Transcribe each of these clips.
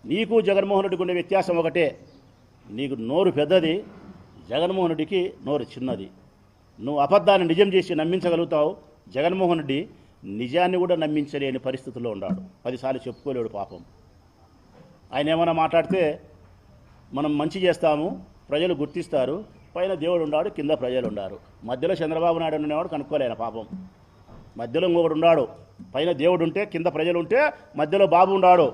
నీకు జగన్మోహన్ రెడ్డికి ఉండే వ్యత్యాసం ఒకటే, నీకు నోరు పెద్దది, జగన్మోహన్ రెడ్డికి నోరు చిన్నది. నువ్వు అబద్ధాన్ని నిజం చేసి నమ్మించగలుగుతావు, జగన్మోహన్ రెడ్డి నిజాన్ని కూడా నమ్మించలేని పరిస్థితుల్లో ఉన్నాడు. 10 సార్లు చెప్పుకోలేడు పాపం. ఆయన ఏమైనా మాట్లాడితే మనం మంచి చేస్తాము, ప్రజలు గుర్తిస్తారు, పైన దేవుడు ఉన్నాడు, కింద ప్రజలు ఉన్నారు. మధ్యలో చంద్రబాబు నాయుడు ఉండేవాడు కనుక్కోలేను పాపం. మధ్యలో ఇంకొకడు ఉన్నాడు, పైన దేవుడు ఉంటే కింద ప్రజలు ఉంటే మధ్యలో బాబు ఉన్నాడు.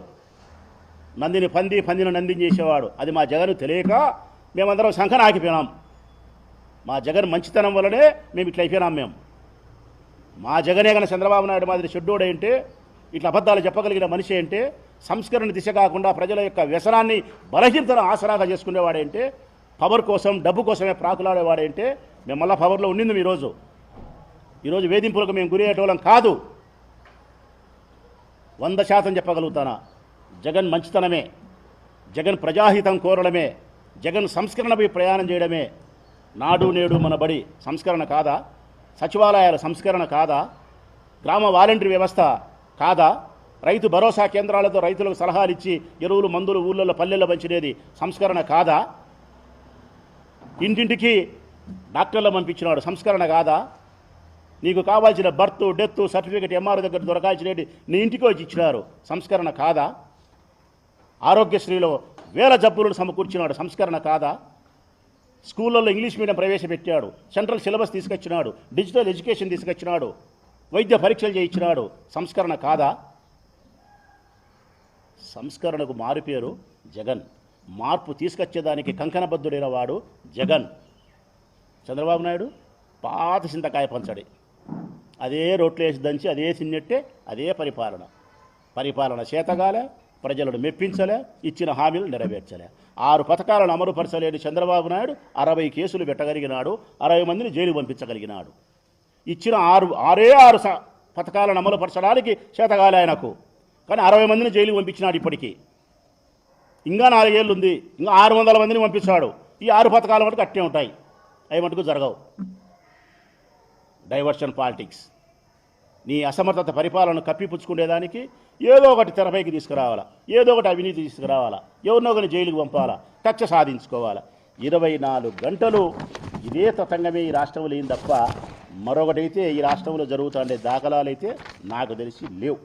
నందిని పందిని నందిని చేసేవాడు. అది మా జగన్ తెలియక మేమందరం శంఖన ఆగిపోయినాం. మా జగన్ మంచితనం వల్లనే మేము ఇట్లా అయిపోయినాం. మేము మా జగనే కానీ చంద్రబాబు నాయుడు మాదిరి షెడ్యూడ్ అంటే, ఇట్లా అబద్ధాలు చెప్పగలిగిన మనిషి అంటే, సంస్కరణ దిశ కాకుండా ప్రజల యొక్క వ్యసనాన్ని బలహీనతను ఆసరాగా చేసుకునేవాడేంటే, పవర్ కోసం డబ్బు కోసమే ప్రాకులాడేవాడేంటే, మేము మళ్ళీ పవర్లో ఉండింది. ఈరోజు వేధింపులకు మేము గురి అయ్యేటోళ్ళం కాదు. 100% చెప్పగలుగుతానా, జగన్ మంచితనమే, జగన్ ప్రజాహితం కోరడమే, జగన్ సంస్కరణపై ప్రయాణం చేయడమే. నాడు నేడు మన బడి సంస్కరణ కాదా? సచివాలయాల సంస్కరణ కాదా? గ్రామ వాలంటరీ వ్యవస్థ కాదా? రైతు భరోసా కేంద్రాలతో రైతులకు సలహాలు ఇచ్చి ఎరువులు మందులు ఊళ్ళల్లో పల్లెల్లో పంచినది సంస్కరణ కాదా? ఇంటింటికి డాక్టర్లు పంపించినాడు సంస్కరణ కాదా? నీకు కావాల్సిన బర్త్ డెత్ సర్టిఫికేట్ ఎంఆర్ దగ్గర దొరకాల్సినవి నీ ఇంటికి వచ్చి ఇచ్చినారు సంస్కరణ కాదా? ఆరోగ్యశ్రీలో వేల జబ్బులను సమకూర్చినాడు సంస్కరణ కాదా? స్కూళ్ళల్లో ఇంగ్లీష్ మీడియం ప్రవేశపెట్టాడు, సెంట్రల్ సిలబస్ తీసుకొచ్చినాడు, డిజిటల్ ఎడ్యుకేషన్ తీసుకొచ్చినాడు, వైద్య పరీక్షలు చేయించినాడు సంస్కరణ కాదా? సంస్కరణకు మారుపేరు జగన్. మార్పు తీసుకొచ్చేదానికి కంకణబద్ధుడైన వాడు జగన్. చంద్రబాబు నాయుడు పాత చింతకాయ పంచడి, అదే రోట్లు వేసి దంచి అదే తిన్నట్టే అదే పరిపాలన చేతగాలే, ప్రజలను మెప్పించలే, ఇచ్చిన హామీలు నెరవేర్చలే. 6 పథకాలను అమలుపరచలేని చంద్రబాబు నాయుడు 60 కేసులు పెట్టగలిగినాడు, 60 మందిని జైలు పంపించగలిగినాడు. ఇచ్చిన 6 పథకాలను అమలుపరచడానికి చేతగాలే ఆయనకు, కానీ 60 మందిని జైలుకి పంపించినాడు. ఇప్పటికీ ఇంకా 4 ఏళ్ళు ఉంది, ఇంకా 600 మందిని పంపించాడు. ఈ 6 పథకాల మటుకు అట్టే ఉంటాయి, అవి మటుకు జరగవు. డైవర్షన్ పాలిటిక్స్, నీ అసమర్థత పరిపాలనను కప్పిపుచ్చుకునేదానికి ఏదో ఒకటి తెరపైకి తీసుకురావాలా, ఏదో ఒకటి అవినీతి తీసుకురావాలా, ఎవరినో ఒకరిని జైలుకి పంపాలా, కక్ష సాధించుకోవాలా. 24 గంటలు ఇదే తతంగమే ఈ రాష్ట్రంలో ఏం తప్ప మరొకటైతే ఈ రాష్ట్రంలో జరుగుతుండే దాఖలాలైతే నాకు తెలిసి లేవు.